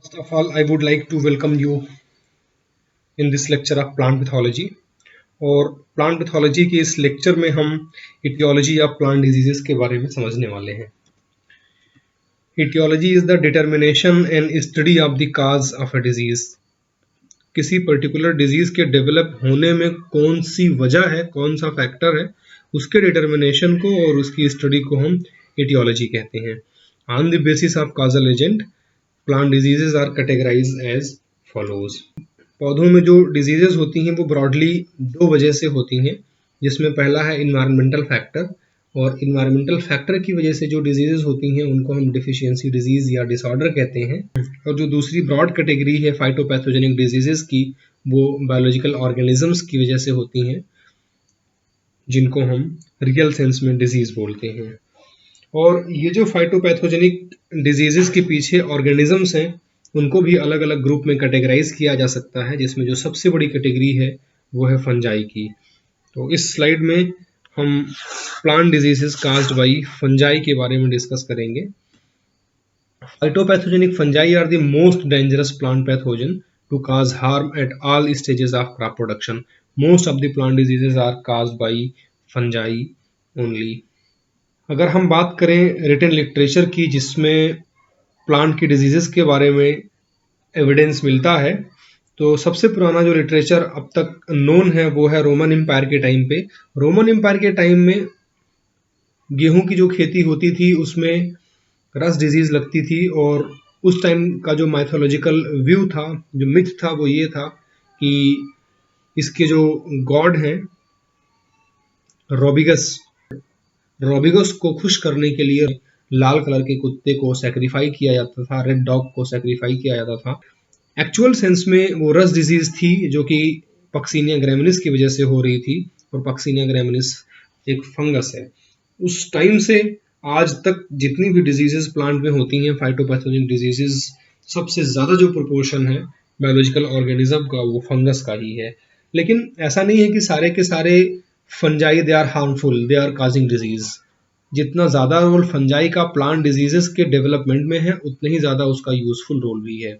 First of all, I would like to welcome you in this lecture of plant pathology. और plant pathology के इस lecture में हम etiology या plant diseases के बारे में समझने वाले हैं। Etiology is the determination and study of the cause of a disease. किसी पर्टिकुलर डिजीज के डेवलप होने में कौन सी वजह है, कौन सा फैक्टर है, उसके डिटर्मिनेशन को और उसकी स्टडी को हम इटियोलॉजी कहते हैं। On the basis of causal agent, plant diseases are categorized as follows. पौधों में जो डिजीजेस होती हैं वो ब्रॉडली दो वजह से होती हैं, जिसमें पहला है इन्वायरमेंटल फैक्टर, और इन्वायरमेंटल फैक्टर की वजह से जो डिजीजेस होती हैं उनको हम डिफिशियंसी डिजीज या डिसऑर्डर कहते हैं। और जो दूसरी ब्रॉड कैटेगरी है फाइटोपैथोजेनिक डिजीजेस की, वो बायोलॉजिकल ऑर्गेनिजम्स की वजह से होती हैं, जिनको हम रियल सेंस में डिजीज बोलते हैं। और ये जो फाइटोपैथोजेनिक डिजीजेस के पीछे ऑर्गेनिजम्स हैं, उनको भी अलग अलग ग्रुप में कैटेगराइज किया जा सकता है, जिसमें जो सबसे बड़ी कैटेगरी है वो है फंजाई की। तो इस स्लाइड में हम plant diseases caused by fungi के बारे में डिस्कस करेंगे। Phytopathogenic fungi are the most dangerous plant pathogen to cause harm at all stages of crop production. Most of the plant diseases are caused by fungi only. अगर हम बात करें written literature की, जिसमें प्लांट की diseases के बारे में एविडेंस मिलता है, तो सबसे पुराना जो लिटरेचर अब तक नोन है वो है रोमन एम्पायर के टाइम पे। रोमन एम्पायर के टाइम में गेहूं की जो खेती होती थी उसमें रस्ट डिजीज लगती थी, और उस टाइम का जो माइथोलॉजिकल व्यू था, जो मिथ था, वो ये था कि इसके जो गॉड हैं रोबिगस को खुश करने के लिए लाल कलर के कुत्ते को सैक्रिफाई किया जाता था, रेड डॉग को सैक्रिफाई किया जाता था। एक्चुअल सेंस में वो रस्ट डिजीज थी जो कि पक्सीनिया ग्रैमिनिस की वजह से हो रही थी, और पक्सीनिया ग्रैमिनिस एक फंगस है। उस टाइम से आज तक जितनी भी डिजीजेस प्लांट में होती हैं, फाइटोपैथोजेनिक डिजीजेस, सबसे ज़्यादा जो प्रोपोर्शन है बायोलॉजिकल ऑर्गेनिज्म का वो फंगस का ही है। लेकिन ऐसा नहीं है कि सारे के सारे fungi they are harmful, they are causing disease. जितना ज़्यादा रोल फंजाई का प्लांट डिजीजेस के डेवलपमेंट में है, उतना ही ज़्यादा उसका यूजफुल रोल भी है।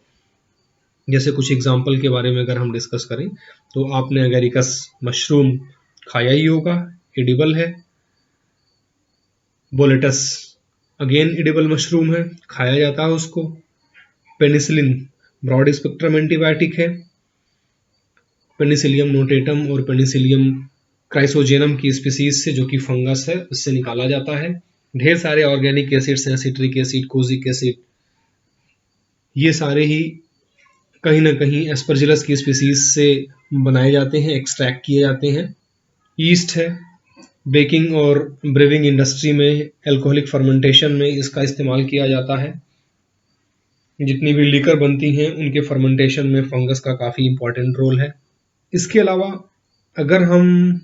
जैसे कुछ एग्जाम्पल के बारे में अगर हम डिस्कस करें, तो आपने एगेरिकस मशरूम खाया ही होगा, एडिबल है। बोलेटस अगेन एडिबल मशरूम है, खाया जाता है उसको। पेनिसिलिन ब्रॉड स्पेक्ट्रम एंटीबायोटिक है। पेनिसिलियम नोटेटम और पेनिसिलियम क्राइसोजेनम की स्पीसीज से, जो कि फंगस है, उससे निकाला जाता है। ढेर सारे ऑर्गेनिक एसिड्स हैं, सिट्रिक एसिड, कोजिक एसिड, ये सारे ही कहीं ना कहीं एस्परजिलस की स्पीसीज से बनाए जाते हैं, एक्सट्रैक्ट किए जाते हैं। ईस्ट है, बेकिंग और ब्रेविंग इंडस्ट्री में, एल्कोहलिक फर्मेंटेशन में इसका इस्तेमाल किया जाता है। जितनी भी लिकर बनती हैं उनके फर्मेंटेशन में फंगस का काफ़ी इंपॉर्टेंट रोल है। इसके अलावा अगर हम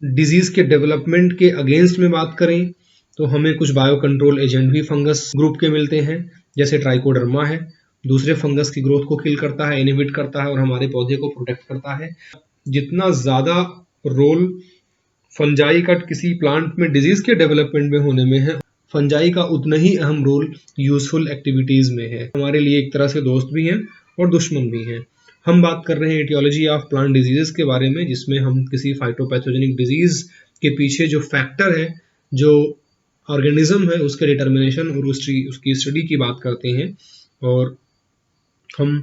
डिजीज के डेवलपमेंट के अगेंस्ट में बात करें, तो हमें कुछ बायो कंट्रोल एजेंट भी फंगस ग्रुप के मिलते हैं। जैसे ट्राइकोडर्मा है, दूसरे फंगस की ग्रोथ को किल करता है, इनहिबिट करता है और हमारे पौधे को प्रोटेक्ट करता है। जितना ज़्यादा रोल फंजाई का किसी प्लांट में डिजीज के डेवलपमेंट में होने में है, फंजाई का उतना ही अहम रोल यूजफुल एक्टिविटीज में है। हमारे लिए एक तरह से दोस्त भी हैं और दुश्मन भी हैं। हम बात कर रहे हैं एटियोलॉजी ऑफ प्लांट डिजीजेस के बारे में, जिसमें हम किसी फाइटोपैथोजेनिक डिजीज के पीछे जो फैक्टर है, जो ऑर्गेनिज्म है, उसके डिटर्मिनेशन और उसकी स्टडी की बात करते हैं। और हम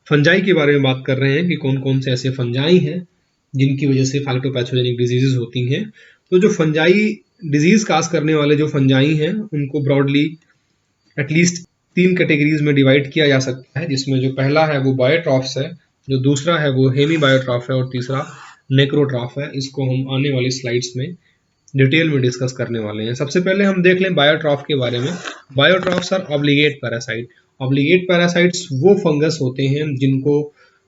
फंजाई के बारे में बात कर रहे हैं कि कौन कौन से ऐसे फंजाई हैं जिनकी वजह से फाइटोपैथोजेनिक डिजीजेस होती हैं। तो जो फंजाई डिजीज काज करने वाले जो फंजाई हैं, उनको ब्रॉडली एटलीस्ट 3 कैटेगरीज में डिवाइड किया जा सकता है, जिसमें जो पहला है वो बायोट्रॉफ्स है, जो दूसरा है वो हेमी बायोट्रॉफ है, और तीसरा नेक्रोट्रॉफ है। इसको हम आने वाली स्लाइड्स में डिटेल में डिस्कस करने वाले हैं। सबसे पहले हम देख लें बायोट्रॉफ के बारे में। Biotrophs are obligate parasite. Obligate parasites वो फंगस होते हैं जिनको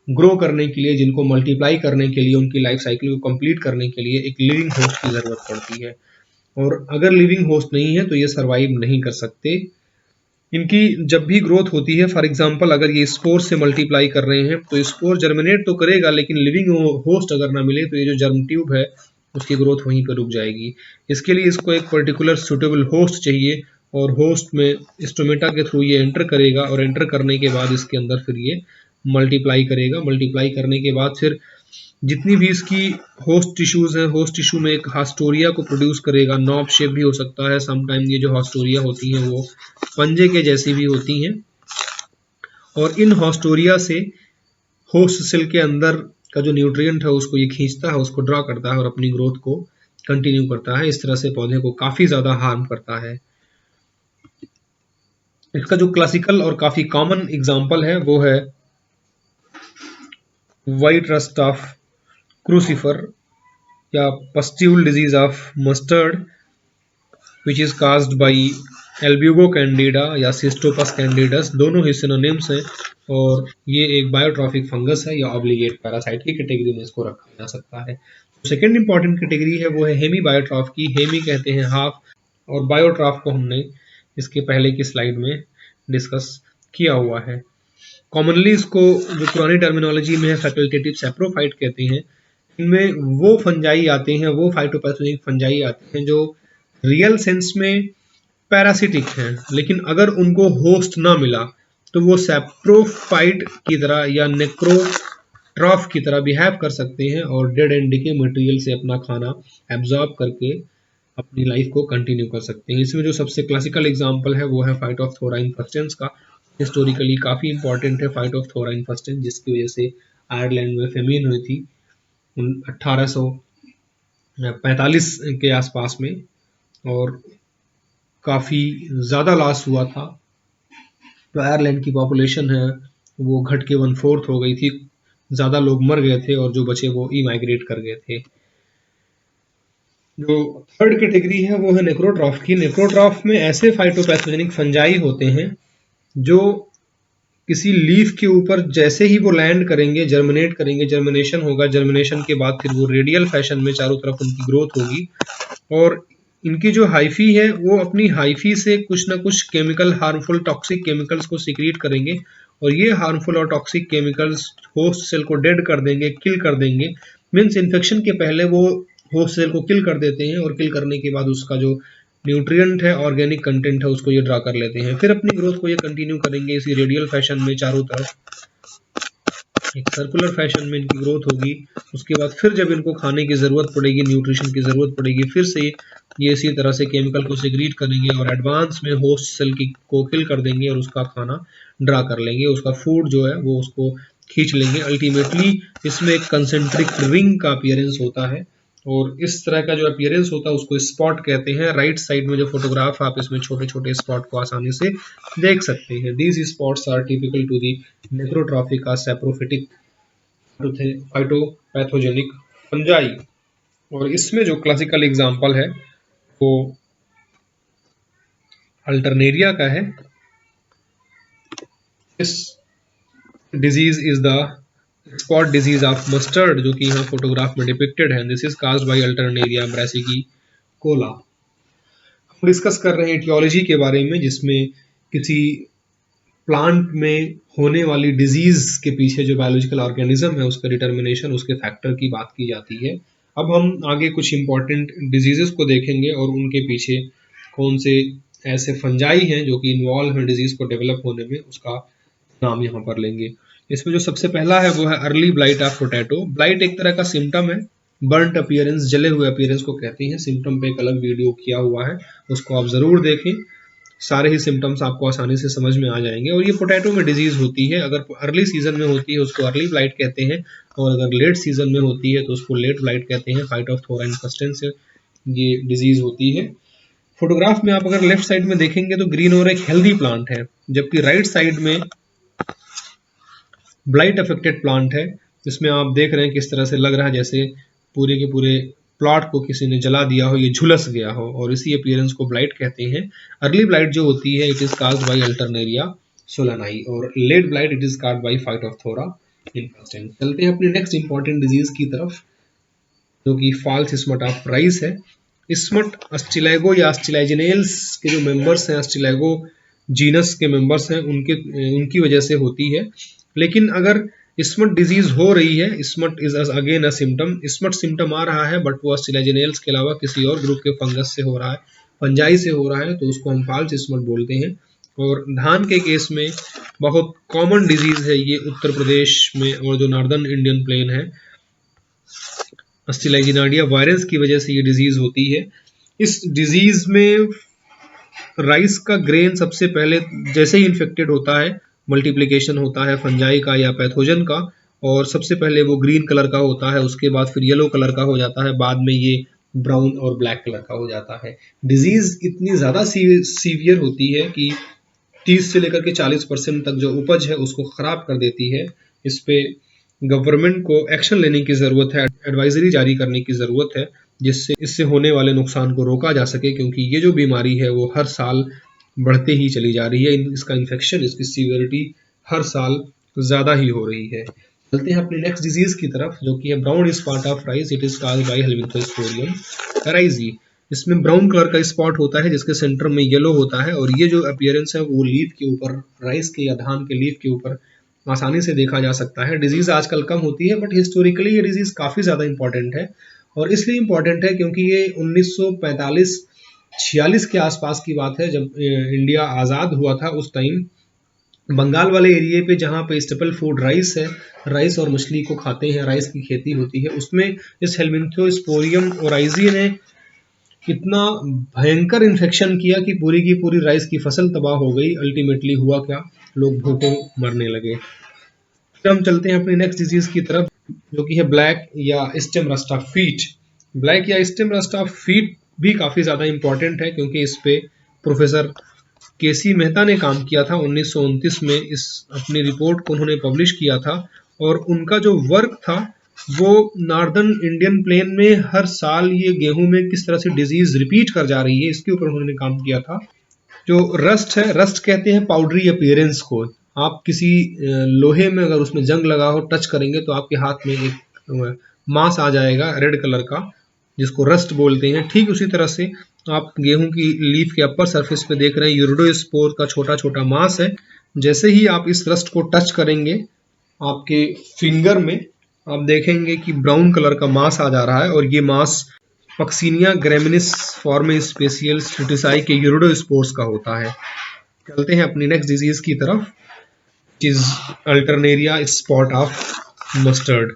ग्रो करने के लिए, जिनको मल्टीप्लाई करने के लिए, उनकी लाइफ साइकिल को कंप्लीट करने के लिए एक लिविंग होस्ट की ज़रूरत पड़ती है, और अगर लिविंग होस्ट नहीं है तो ये सर्वाइव नहीं कर सकते। इनकी जब भी ग्रोथ होती है, फॉर एग्जांपल अगर ये स्पोर से मल्टीप्लाई कर रहे हैं, तो स्पोर जर्मिनेट तो करेगा, लेकिन लिविंग होस्ट अगर ना मिले तो ये जो जर्म ट्यूब है उसकी ग्रोथ वहीं पर रुक जाएगी। इसके लिए इसको एक पर्टिकुलर सुटेबल होस्ट चाहिए, और होस्ट में स्टोमेटा के थ्रू ये एंटर करेगा और एंटर करने के बाद इसके अंदर फिर ये मल्टीप्लाई करेगा। मल्टीप्लाई करने के बाद फिर जितनी भी इसकी होस्ट टिश्यूज हैं, होस्ट टिश्यू में एक हास्टोरिया को प्रोड्यूस करेगा। नॉब शेप भी हो सकता है, समटाइम ये जो हास्टोरिया होती हैं वो पंजे के जैसी भी होती हैं, और इन हास्टोरिया से होस्ट सेल के अंदर का जो न्यूट्रिएंट है उसको ये खींचता है, उसको ड्रॉ करता है और अपनी ग्रोथ को कंटिन्यू करता है। इस तरह से पौधे को काफी ज्यादा हार्म करता है। इसका जो क्लासिकल और काफी कॉमन एग्जांपल है वो है व्हाइट रस्ट ऑफ क्रूसिफर या pustule disease of mustard which is caused by Albugo Candida या सिस्टोपस कैंडिडस। दोनों ही सिनोनिम्स हैं और ये एक बायोट्रॉफिक फंगस है या ऑब्लिगेट पैरासाइट की कैटेगरी में इसको रखा जा सकता है। सेकेंड इंपॉर्टेंट कैटेगरी है वो है हेमी बायोट्रॉफ की। हेमी कहते हैं हाफ, और बायोट्रॉफ को हमने इसके पहले की स्लाइड में डिस्कस किया हुआ है। कॉमनली इसको जो पुरानी टर्मिनोलॉजी में है फैकल्टेटिव सैप्रोफाइट कहते हैं। इनमें वो फंजाई आते हैं, वो फाइटोपैथोजेनिक फंजाई आते हैं जो रियल सेंस में पैरासिटिक हैं, लेकिन अगर उनको होस्ट ना मिला तो वो सैप्रोफाइट की तरह या नेक्रोट्रॉफ की तरह बिहेव कर सकते हैं और डेड एंड डिके मटेरियल से अपना खाना एब्जॉर्ब करके अपनी लाइफ को कंटिन्यू कर सकते हैं। इसमें जो सबसे क्लासिकल एग्जांपल है वो है फाइटोप्थोरा इन्फेस्टेंस का। हिस्टोरिकली काफ़ी इंपॉर्टेंट है फाइटोप्थोरा इन्फेस्टेंस, जिसकी वजह से आयरलैंड में फेमिन हुई थी 1845 के आसपास में, और काफ़ी ज़्यादा लॉस हुआ था। तो आयरलैंड की पॉपुलेशन है वो घट के 1/4 हो गई थी, ज़्यादा लोग मर गए थे और जो बचे वो इमाइग्रेट कर गए थे। जो थर्ड कैटेगरी है वो है नेक्रोट्रॉफ की। नेक्रोट्रॉफ में ऐसे फाइटोपैथोजेनिक फंजाई होते हैं जो किसी लीफ के ऊपर जैसे ही वो लैंड करेंगे, जर्मिनेट करेंगे, जर्मिनेशन होगा, जर्मिनेशन के बाद फिर वो रेडियल फैशन में चारों तरफ उनकी ग्रोथ होगी, और इनकी जो हाइफी है वो अपनी हाइफी से कुछ ना कुछ केमिकल, हार्मफुल टॉक्सिक केमिकल्स को सीक्रेट करेंगे, और ये हार्मफुल और टॉक्सिक केमिकल्स होस्ट सेल को डेड कर देंगे, किल कर देंगे। मीन्स इन्फेक्शन के पहले वो होस्ट सेल को किल कर देते हैं, और किल करने के बाद उसका जो न्यूट्रिएंट है, ऑर्गेनिक कंटेंट है, उसको ये ड्रा कर लेते हैं। फिर अपनी ग्रोथ को ये कंटिन्यू करेंगे इसी रेडियल फैशन में, चारों तरफ एक सर्कुलर फैशन में इनकी ग्रोथ होगी। उसके बाद फिर जब इनको खाने की ज़रूरत पड़ेगी, न्यूट्रिशन की ज़रूरत पड़ेगी, फिर से ये इसी तरह से केमिकल को सिक्रीट करेंगे और एडवांस में होस्ट सेल की को किल कर देंगे और उसका खाना ड्रा कर लेंगे, उसका फूड जो है वो उसको खींच लेंगे। अल्टीमेटली इसमें एक कंसेंट्रिक रिंग का अपीयरेंस होता है, और इस तरह का जो अपीयरेंस होता है उसको स्पॉट कहते हैं। राइट साइड में जो फोटोग्राफ आप इसमें छोटे छोटे स्पॉट को आसानी से देख सकते हैं। These spots are typical to the necrotrophic saprophytic phytopathogenic fungi. और इसमें जो क्लासिकल एग्जांपल है वो अल्टरनेरिया का है। इस disease is the spot disease of mustard, जो कि यहाँ फोटोग्राफ में डिपिक्टेड है। This is caused by Alternaria brassicicola. हम डिस्कस कर रहे हैं एटियोलॉजी के बारे में, जिसमें किसी प्लांट में होने वाली डिजीज के पीछे जो बायोलॉजिकल ऑर्गेनिज्म है उसका डिटर्मिनेशन, उसके फैक्टर की बात की जाती है। अब हम आगे कुछ इंपॉर्टेंट डिजीजेस को देखेंगे और उनके पीछे कौन से ऐसे फंजाई हैं जो कि इन्वॉल्व हैं डिजीज को डेवलप होने में, उसका नाम यहाँ पर लेंगे। इसमें जो सबसे पहला है वो है early blight of potato. Blight एक तरह का सिम्टम है, बर्न्ट अपीयरेंस, जले हुए अपीयरेंस को कहते हैं। सिम्टम पे एक अलग वीडियो किया हुआ है, उसको आप जरूर देखें, सारे ही सिम्टम्स आपको आसानी से समझ में आ जाएंगे। और ये पोटैटो में डिजीज होती है। अगर अर्ली सीजन में होती है उसको अर्ली ब्लाइट कहते हैं, और अगर लेट सीजन में होती है तो उसको लेट ब्लाइट कहते हैं। फाइटोप्थोरा इन्फेस्टेंस से ये डिजीज होती है। फोटोग्राफ में आप अगर लेफ्ट साइड में देखेंगे तो ग्रीन और एक हेल्दी प्लांट है, जबकि राइट साइड में ब्लाइट अफेक्टेड प्लांट है। इसमें आप देख रहे हैं किस तरह से लग रहा है जैसे पूरे के पूरे प्लॉट को किसी ने जला दिया हो, ये झुलस गया हो, और इसी अपीयरेंस को ब्लाइट कहते हैं। अर्ली ब्लाइट जो होती है it is caused by Alternaria solani, और late blight it is caused by Phytophthora infestans. चलते हैं अपनी नेक्स्ट इंपॉर्टेंट डिजीज की तरफ, जो कि फॉल्स स्मट ऑफ राइस है। स्मट अस्टिलैगो या अस्टिलाइजिनेल्स के जो मेंबर्स हैं, अस्टिलैगो जीनस के मेंबर्स हैं, उनकी वजह से होती है। लेकिन अगर स्मट डिजीज हो रही है, smut is again a symptom, smut symptom आ रहा है बट वो अस्टिलाइजिनेल्स के अलावा किसी और ग्रुप के फंगस से हो रहा है, फंजाई से हो रहा है तो उसको हम फॉल्स स्पॉट बोलते हैं। और धान के केस में बहुत कॉमन डिजीज है ये उत्तर प्रदेश में और जो नॉर्दर्न इंडियन प्लेन है, अस्टिलाइजिनाडिया वायरस की वजह से ये डिजीज होती है। इस डिजीज में राइस का ग्रेन सबसे पहले जैसे ही इन्फेक्टेड होता है, मल्टीप्लिकेशन होता है फंजाई का या पैथोजन का, और सबसे पहले वो ग्रीन कलर का होता है, उसके बाद फिर येलो कलर का हो जाता है, बाद में ये ब्राउन और ब्लैक कलर का हो जाता है। डिजीज इतनी ज़्यादा सीवियर होती है कि 30 से लेकर के 40% तक जो उपज है उसको ख़राब कर देती है। इस पे गवर्नमेंट को एक्शन लेने की ज़रूरत है, एडवाइजरी जारी करने की ज़रूरत है, जिससे इससे होने वाले नुकसान को रोका जा सके, क्योंकि ये जो बीमारी है वो हर साल बढ़ते ही चली जा रही है। इसका इन्फेक्शन, इसकी सीवियरिटी हर साल ज़्यादा ही हो रही है। चलते हैं अपने नेक्स्ट डिजीज की तरफ, जो कि है brown spot of rice. It is caused by Helicobacterium oryzae. इसमें ब्राउन कलर का स्पॉट होता है जिसके सेंटर में येलो होता है, और ये जो अपीयरेंस है वो लीफ के ऊपर, राइस के या धान के लीफ के ऊपर आसानी से देखा जा सकता है। डिजीज आजकल कम होती है, बट हिस्टोरिकली ये डिजीज काफ़ी ज़्यादा इंपॉर्टेंट है। और इसलिए इम्पॉर्टेंट है क्योंकि ये 1945-46 के आसपास की बात है, जब इंडिया आज़ाद हुआ था। उस टाइम बंगाल वाले एरिया पे जहाँ पे स्टेपल फूड राइस है, राइस और मछली को खाते हैं, राइस की खेती होती है, उसमें इस हेलमिंथोस्पोरियम ओराइजी ने इतना भयंकर इन्फेक्शन किया कि पूरी की पूरी राइस की फसल तबाह हो गई। अल्टीमेटली हुआ क्या, लोग भूखों मरने लगे। फिर हम चलते हैं अपनी नेक्स्ट डिजीज की तरफ, जो कि है ब्लैक या stem rust of wheat. Black या स्टेम रस्ट ऑफ व्हीट भी काफ़ी ज़्यादा इंपॉर्टेंट है, क्योंकि इस पे प्रोफेसर केसी मेहता ने काम किया था 1929 में। इस अपनी रिपोर्ट को उन्होंने पब्लिश किया था, और उनका जो वर्क था वो नॉर्दर्न इंडियन प्लेन में हर साल ये गेहूं में किस तरह से डिजीज रिपीट कर जा रही है, इसके ऊपर उन्होंने काम किया था। जो रस्ट है, रस्ट कहते हैं पाउडरी अपीयरेंस को। आप किसी लोहे में अगर उसमें जंग लगा हो, टच करेंगे तो आपके हाथ में एक मांस आ जाएगा रेड कलर का, जिसको रस्ट बोलते हैं। ठीक उसी तरह से आप गेहूं की लीफ के अपर सरफेस पे देख रहे हैं यूरिडोस्पोर का छोटा छोटा मांस है। जैसे ही आप इस रस्ट को टच करेंगे आपके फिंगर में, आप देखेंगे कि ब्राउन कलर का मांस आ जा रहा है, और ये मांस पक्सीनिया ग्रेमिनिस फॉर्म स्पेशियल स्ट्रिटिसाई के यूरिडोस्पोर्स का होता है। चलते हैं अपनी नेक्स्ट डिजीज की तरफ, is Alternaria spot of mustard.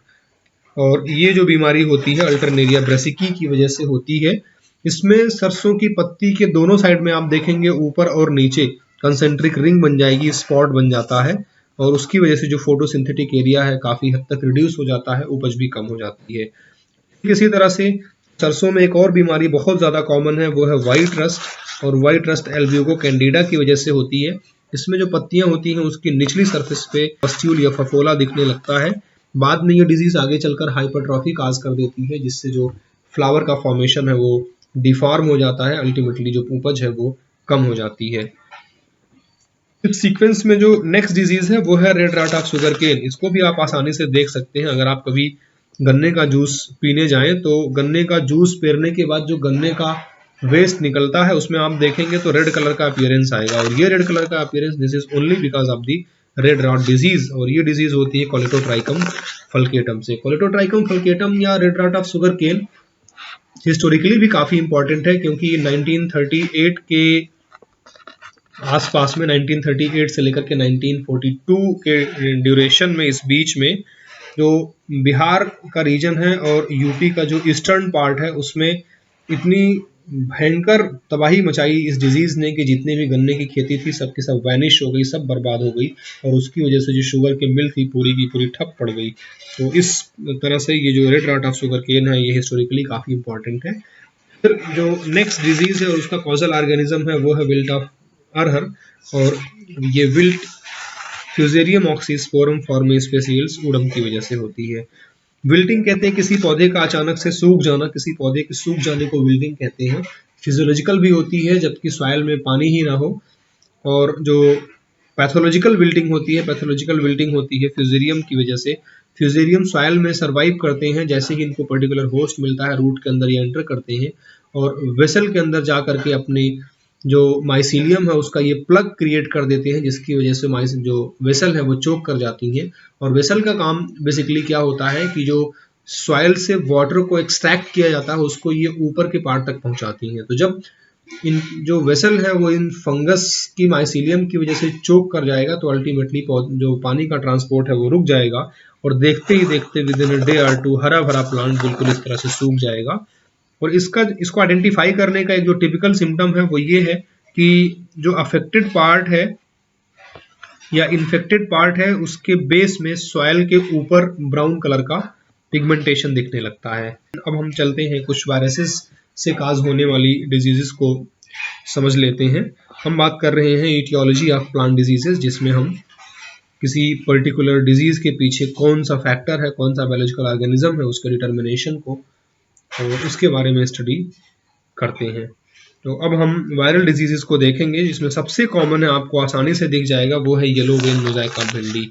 और ये जो बीमारी होती है अल्टरनेरिया ब्रेसिकी की वजह से होती है। इसमें सरसों की पत्ती के दोनों साइड में आप देखेंगे ऊपर और नीचे कंसेंट्रिक रिंग बन जाएगी, स्पॉट बन जाता है, और उसकी वजह से जो फोटोसिंथेटिक एरिया है काफ़ी हद तक रिड्यूस हो जाता है, उपज भी कम हो जाती है। इसी तरह से सरसों में एक और बीमारी बहुत ज़्यादा कॉमन है, वो है वाइट रस्ट। और वाइट रस्ट एल्ब्यूगो कैंडिडा की वजह से होती है। इसमें जो पत्तियां होती हैं उसकी निचली सरफेस पे पस्ट्यूल या फफोला दिखने लगता है। बाद में ये डिजीज आगे चलकर हाइपरट्रॉफी काज कर देती है, जिससे जो फ्लावर का फॉर्मेशन है वो डिफॉर्म हो जाता है, अल्टीमेटली जो उपज है वो कम हो जाती है। इस सीक्वेंस में जो नेक्स्ट डिजीज है वो है red rot of sugar cane. इसको भी आप आसानी से देख सकते हैं। अगर आप कभी गन्ने का जूस पीने जाएं तो गन्ने का जूस पेरने के बाद जो गन्ने का वेस्ट निकलता है उसमें आप देखेंगे तो रेड कलर का अपीयरेंस आएगा, और ये रेड कलर का appearance this is only because of the red rot disease. और ये डिजीज होती है कोलेटोट्राइकम फल्केटम से। कोलेटोट्राइकम फल्केटम या red rot of sugar cane historically भी काफ़ी इंपॉर्टेंट है, क्योंकि 1938 के आसपास में, 1938 से लेकर के 1942 के ड्यूरेशन में, इस बीच में जो बिहार का रीजन है और यूपी का जो ईस्टर्न पार्ट है उसमें इतनी भयंकर तबाही मचाई इस डिजीज़ ने कि जितने भी गन्ने की खेती थी सब की सब वैनिश हो गई, सब बर्बाद हो गई, और उसकी वजह से जो शुगर के मिल थी पूरी की पूरी ठप पड़ गई। तो इस तरह से ये जो red rot of sugar cane है ये हिस्टोरिकली काफ़ी इंपॉर्टेंट है। फिर जो नेक्स्ट डिजीज़ है और उसका कॉजल ऑर्गेनिज्म है वो है विल्ट ऑफ अरहर। और ये विल्ट फ्यूजेरियम ऑक्सीस्पोरम फॉर्म स्पेसियल्स उड़म की वजह से होती है। विल्टिंग कहते हैं किसी पौधे का अचानक से सूख जाना, किसी पौधे के सूख जाने को विल्टिंग कहते हैं। फिजियोलॉजिकल भी होती है जबकि सॉइल में पानी ही ना हो। और जो पैथोलॉजिकल विल्टिंग होती है, पैथोलॉजिकल विल्टिंग होती है फ्यूजेरियम की वजह से। फ्यूजेरियम सॉइल में सर्वाइव करते हैं जैसे ही इनको पर्टिकुलर होस्ट मिलता है, रूट के अंदर ये एंटर करते हैं और वेसल के अंदर जा करके अपनी जो माइसीलियम है उसका ये प्लग क्रिएट कर देते हैं, जिसकी वजह से जो वेसल है वो चोक कर जाती है। और वेसल का काम बेसिकली क्या होता है कि जो सॉइल से वाटर को एक्सट्रैक्ट किया जाता है उसको ये ऊपर के पार्ट तक पहुंचाती हैं। तो जब इन जो वेसल है वो इन फंगस की माइसीलियम की वजह से चोक कर जाएगा, तो अल्टीमेटली जो पानी का ट्रांसपोर्ट है वो रुक जाएगा और देखते ही देखते विद इन अ डे और टू हरा भरा प्लांट बिल्कुल इस तरह से सूख जाएगा। और इसको आइडेंटिफाई करने का एक जो टिपिकल सिम्टम है वो ये है कि जो अफेक्टेड पार्ट है या इन्फेक्टेड पार्ट है उसके बेस में सॉइल के ऊपर ब्राउन कलर का पिगमेंटेशन दिखने लगता है। अब हम चलते हैं कुछ वायरसेस से काज होने वाली डिजीजेस को समझ लेते हैं। हम बात कर रहे हैं इटियोलॉजी ऑफ प्लांट डिजीजेस, जिसमें हम किसी पर्टिकुलर डिजीज के पीछे कौन सा फैक्टर है, कौन सा बायोलॉजिकल ऑर्गेनिज्म है, उसके डिटर्मिनेशन को और उसके बारे में स्टडी करते हैं। तो अब हम वायरल डिजीजेस को देखेंगे, जिसमें सबसे कॉमन है, आपको आसानी से दिख जाएगा, वो है येलो वेन मोज़ाइक ऑफ भिंडी।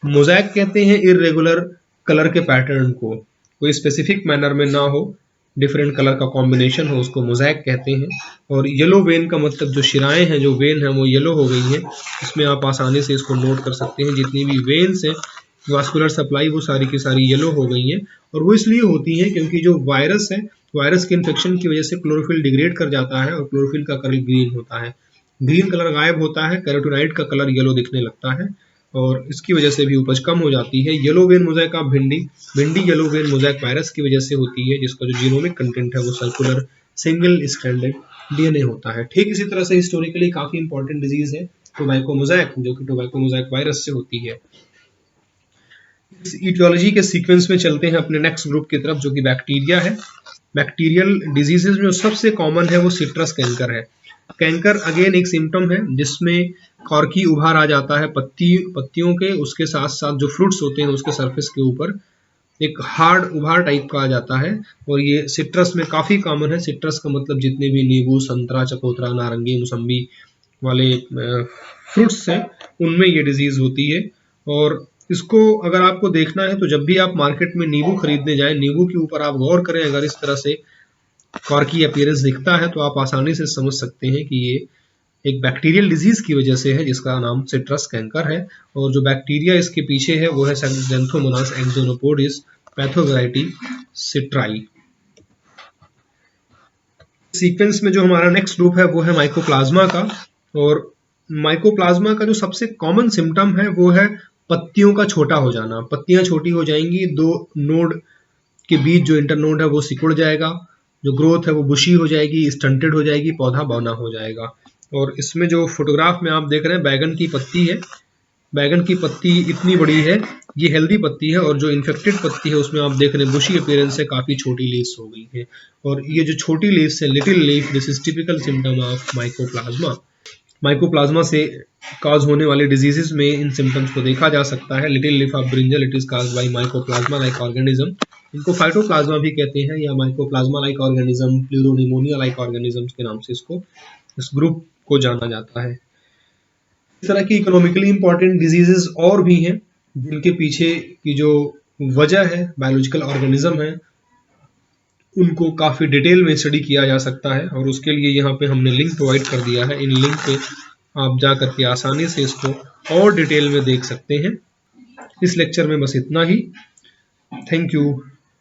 मोज़ाइक कहते हैं इर्रेगुलर कलर के पैटर्न को, कोई स्पेसिफिक मैनर में ना हो, डिफरेंट कलर का कॉम्बिनेशन हो, उसको मोज़ाइक कहते हैं। और येलो वेन का मतलब जो शिराएं हैं, जो वेन है वो येलो हो गई हैं, इसमें आप आसानी से इसको नोट कर सकते हैं। जितनी भी वेन्स हैं वास्कुलर सप्लाई वो सारी की सारी येलो हो गई हैं, और वो इसलिए होती हैं क्योंकि जो वायरस है, वायरस के इन्फेक्शन की वजह से क्लोरोफिल डिग्रेड कर जाता है और क्लोरोफिल का कलर ग्रीन होता है, ग्रीन कलर गायब होता है, कैरोटीनॉइड का कलर येलो दिखने लगता है और इसकी वजह से भी उपज कम हो जाती है। येलो वेन मोज़ाइक ऑफ भिंडी येलो वेन मोज़ाइक वायरस की वजह से होती है, जिसका जो जीनोमिक कंटेंट है वो सर्कुलर सिंगल स्ट्रैंडेड डीएनए होता है। ठीक इसी तरह से हिस्टोरिकली काफी इंपॉर्टेंट डिजीज है टोबैको मोज़ाइक, जो कि टोबैको मोज़ाइक वायरस से होती है। इस इटियोलॉजी के सीक्वेंस में चलते हैं अपने नेक्स्ट ग्रुप की तरफ, जो कि बैक्टीरिया है। बैक्टीरियल डिजीजेस में सबसे कॉमन है वो सिट्रस कैंकर है। कैंकर अगेन एक सिम्टम है जिसमें कॉर्की उभार आ जाता है पत्तियों के, उसके साथ साथ जो फ्रूट्स होते हैं उसके सरफेस के ऊपर एक हार्ड उभार टाइप का आ जाता है, और ये सिट्रस में काफ़ी कॉमन है। सिट्रस का मतलब जितने भी नींबू, संतरा, चकोतरा, नारंगी, मौसम्बी वाले फ्रूट्स हैं उनमें ये डिजीज़ होती है। और इसको अगर आपको देखना है तो जब भी आप मार्केट में नींबू खरीदने जाएं, नींबू के ऊपर आप गौर करें, अगर इस तरह से कॉर्की अपीयरेंस दिखता है तो आप आसानी से समझ सकते हैं कि ये एक बैक्टीरियल डिजीज की वजह से है, जिसका नाम सिट्रस कैंकर है। और जो बैक्टीरिया इसके पीछे है वो है ज़ैंथोमोनास एक्सोनोपोडिस पैथोवैराइटी सिट्राई। सीक्वेंस में जो हमारा नेक्स्ट ग्रुप है वो है माइकोप्लाज्मा का, और माइकोप्लाज्मा का जो सबसे कॉमन सिम्टम है वो है पत्तियों का छोटा हो जाना। पत्तियां छोटी हो जाएंगी, दो नोड के बीच जो इंटरनोड है वो सिकुड़ जाएगा, जो ग्रोथ है वो बुशी हो जाएगी, स्टंटेड हो जाएगी, पौधा बौना हो जाएगा। और इसमें जो फोटोग्राफ में आप देख रहे हैं बैगन की पत्ती है, बैगन की पत्ती इतनी बड़ी है, ये हेल्दी पत्ती है, और जो इन्फेक्टेड पत्ती है उसमें आप देख रहे हैं बुशी अपीयरेंस से काफ़ी छोटी लीव्स हो गई है। और ये जो छोटी लीव्स है, little leaf, this is typical symptom of mycoplasma. Mycoplasma से काज होने वाले डिजीजेस में इन सिम्टम्स को देखा जा सकता है। Little leaf of brinjal, it is caused bye mycoplasma like organism. इनको फाइटोप्लाज्मा भी कहते हैं या mycoplasma like organism, pleuropneumonia like organisms के नाम से इसको, इस ग्रुप को जाना जाता है। इस तरह की इकोनॉमिकली इंपॉर्टेंट डिजीजेस और भी हैं जिनके पीछे की जो वजह है बायोलॉजिकल ऑर्गेनिज्म है, उनको काफ़ी डिटेल में स्टडी किया जा सकता है। और उसके लिए यहाँ पे हमने लिंक प्रोवाइड कर दिया है, इन लिंक पे आप जा करके आसानी से इसको और डिटेल में देख सकते हैं। इस लेक्चर में बस इतना ही। Thank you.